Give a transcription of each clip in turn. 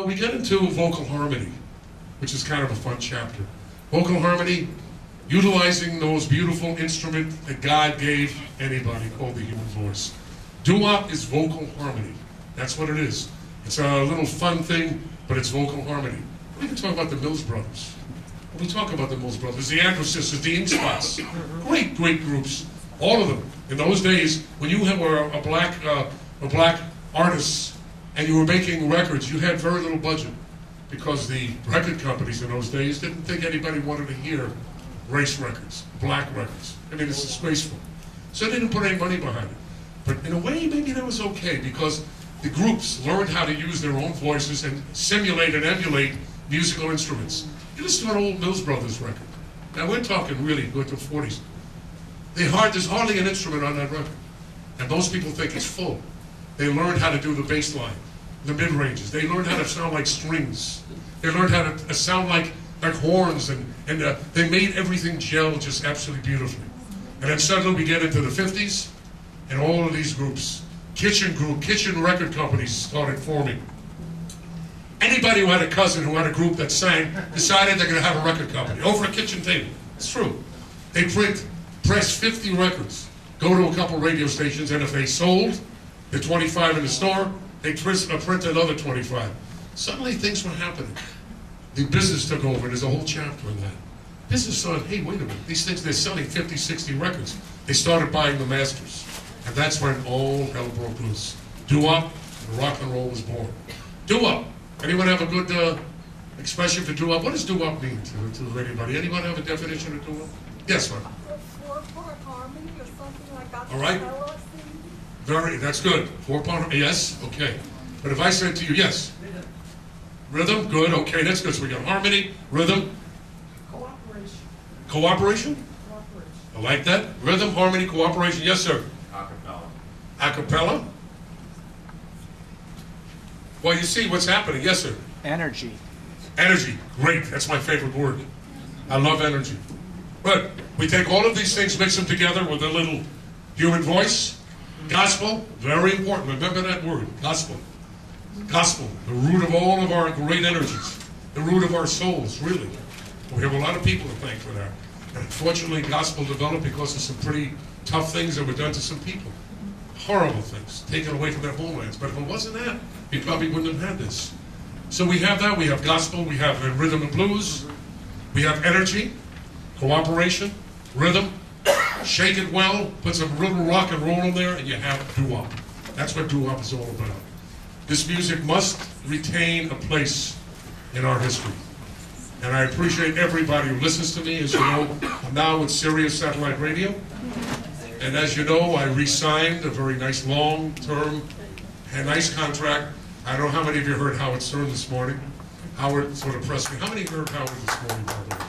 we get into vocal harmony, which is kind of a fun chapter. Vocal harmony, utilizing those beautiful instruments that God gave anybody called the human voice. Doo-Wop is vocal harmony. That's what it is. It's a little fun thing, but it's vocal harmony. We can talk about the Mills Brothers. We talk about the Mills Brothers, the Andrews Sisters, the Ink Spots. Great, great groups. All of them. In those days, when you were a black artist and you were making records, you had very little budget because the record companies in those days didn't think anybody wanted to hear race records, black records. I mean, it's disgraceful. So they didn't put any money behind it. But in a way, maybe that was okay because the groups learned how to use their own voices and simulate and emulate musical instruments. You listen to an old Mills Brothers record. Now we're talking really good to 40s. There's hardly an instrument on that record. And most people think it's full. They learned how to do the bass line, the mid-ranges. They learned how to sound like strings. They learned how to sound like horns, and they made everything gel just absolutely beautifully. And then suddenly we get into the 50s, and all of these groups, kitchen record companies started forming. Anybody who had a cousin who had a group that sang decided they're going to have a record company over a kitchen table. It's true. They press 50 records, go to a couple radio stations, and if they sold the 25 in the store, they print another 25. Suddenly things were happening. The business took over. There's a whole chapter in that. Business thought, hey, wait a minute. These things, they're selling 50, 60 records. They started buying the masters. And that's when all hell broke loose. Doo-Wop and rock and roll was born. Doo-Wop. Anyone have a good expression for doo-wop? What does doo-wop mean to anybody? Anyone have a definition of doo-wop? Yes, ma'am. Four-part harmony or something like that. All right. That's good. Four-part, yes, okay. But if I said to you, yes. Rhythm, good, okay, that's good. So we got harmony, rhythm. Cooperation. Cooperation? Cooperation. I like that. Rhythm, harmony, cooperation. Yes, sir. Acapella. Acapella? Well, you see what's happening. Yes, sir. Energy. Energy. Great. That's my favorite word. I love energy. But we take all of these things, mix them together with a little human voice. Gospel. Very important. Remember that word. Gospel. Gospel. The root of all of our great energies. The root of our souls, really. We have a lot of people to thank for that. And unfortunately, gospel developed because of some pretty tough things that were done to some people. Horrible things, taken away from their homelands. But if it wasn't that, we probably wouldn't have had this. So we have that, we have gospel, we have rhythm and blues, we have energy, cooperation, rhythm, shake it well, put some little rock and roll in there, and you have doo-wop. That's what doo-wop is all about. This music must retain a place in our history. And I appreciate everybody who listens to me. As you know, I'm now with Sirius Satellite Radio. And as you know, I re-signed a very nice long-term and nice contract. I don't know how many of you heard Howard Stern this morning. Howard sort of pressed me. How many heard Howard this morning, by the way?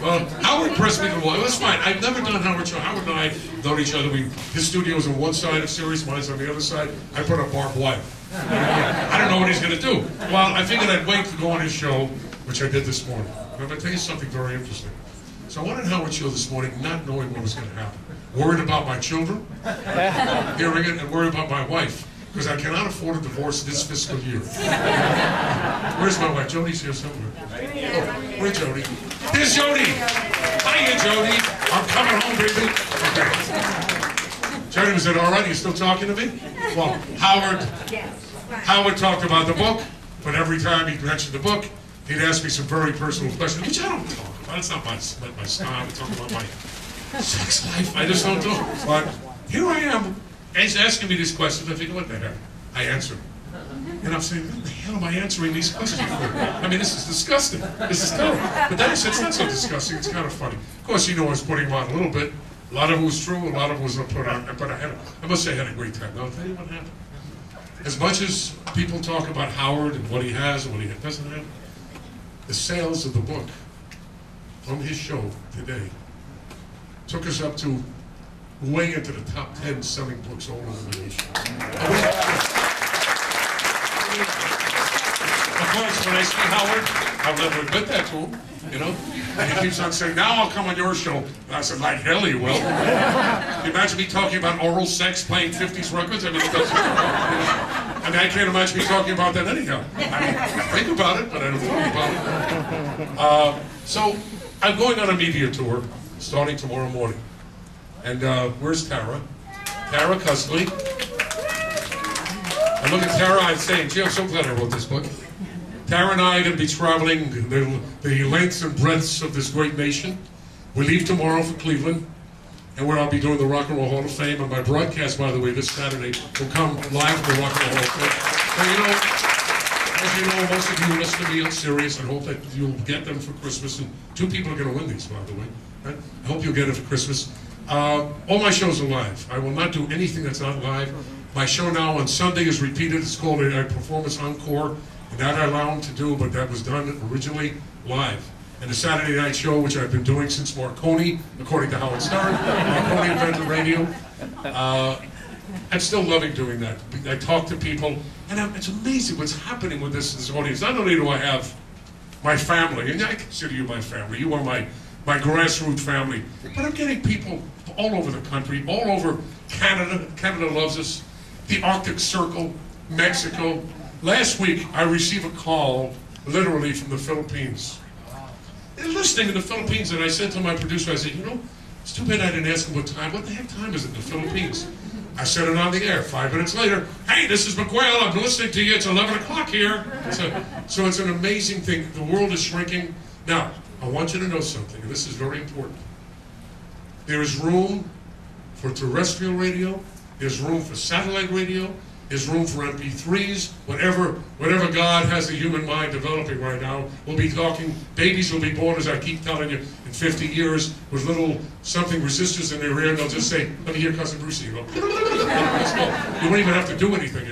Well, Howard pressed me for a while. That's fine. I've never done Howard show. Howard and I have known each other. His studio is on one side of Sirius, mine's on the other side. I put up barbed wire. I don't know what he's going to do. Well, I figured I'd wait to go on his show, which I did this morning. I'm going to tell you something very interesting. So I went on Howard's show this morning not knowing what was going to happen. Worried about my children, hearing it, and worried about my wife, because I cannot afford a divorce this fiscal year. Where's my wife? Jody's here somewhere. Oh, where's Jody? There's Jody! Hiya, Jody! I'm coming home, baby. Okay. Jody, was it all right? Are you still talking to me? Well, Howard talked about the book, but every time he mentioned the book, he'd ask me some very personal questions, which I don't talk about. It's not my style. We talk about my sex life. I just don't talk. But here I am. He's asking me these questions. I think, what the hell? I answer. And I'm saying, what the hell am I answering these questions for? I mean, this is disgusting. This is terrible. But then it's not so disgusting. It's kind of funny. Of course, you know I was putting him on a little bit. A lot of it was true. A lot of it was put on. But I must say I had a great time. Now, I'll tell you what happened. As much as people talk about Howard and what he has and what he doesn't have, the sales of the book from his show today took us up to way into the top 10 selling books all over the nation. Of course, when I see Howard, I'll never admit that to him, you know? And he keeps on saying, now I'll come on your show. And I said, like hell you will. Can you imagine me talking about oral sex, playing 50s records? I mean, it doesn't, I mean, I can't imagine me talking about that anyhow. I think about it, but I don't talk about it. So I'm going on a media tour starting tomorrow morning. And where's Tara? Tara Cusley. I look at Tara, I'm saying, gee, I'm so glad I wrote this book. Tara and I are going to be traveling the lengths and breadths of this great nation. We leave tomorrow for Cleveland, and where I'll be doing the Rock and Roll Hall of Fame. And my broadcast, by the way, this Saturday will come live from the Rock and Roll Hall of Fame. So, as you know, most of you listen to me on Sirius and hope that you'll get them for Christmas. And 2 people are going to win these, by the way. Right? I hope you'll get it for Christmas. All my shows are live. I will not do anything that's not live. My show now on Sunday is repeated. It's called a performance encore. And that I allow them to do, but that was done originally live. And the Saturday night show, which I've been doing since Marconi, according to Howard Stern, Marconi invented radio. I'm still loving doing that. I talk to people, and it's amazing what's happening with this audience. Not only do I have my family, and I consider you my family, you are my grassroots family, but I'm getting people all over the country, all over Canada. Canada loves us. The Arctic Circle, Mexico. Last week, I received a call, literally, from the Philippines. They're listening in the Philippines, and I said to my producer, I said, you know, it's too bad I didn't ask them what time. What the heck time is it in the Philippines? I said it on the air. 5 minutes later, hey, this is McQuail. I'm listening to you. It's 11 o'clock here. So it's an amazing thing. The world is shrinking. Now, I want you to know something, and this is very important. There is room for terrestrial radio. There's room for satellite radio. There's room for MP3s, whatever God has the human mind developing right now. We'll be talking, babies will be born, as I keep telling you, in 50 years with little something resistors in their ear, and they'll just say, let me hear Cousin Brucie. You go, let's go. You won't even have to do anything.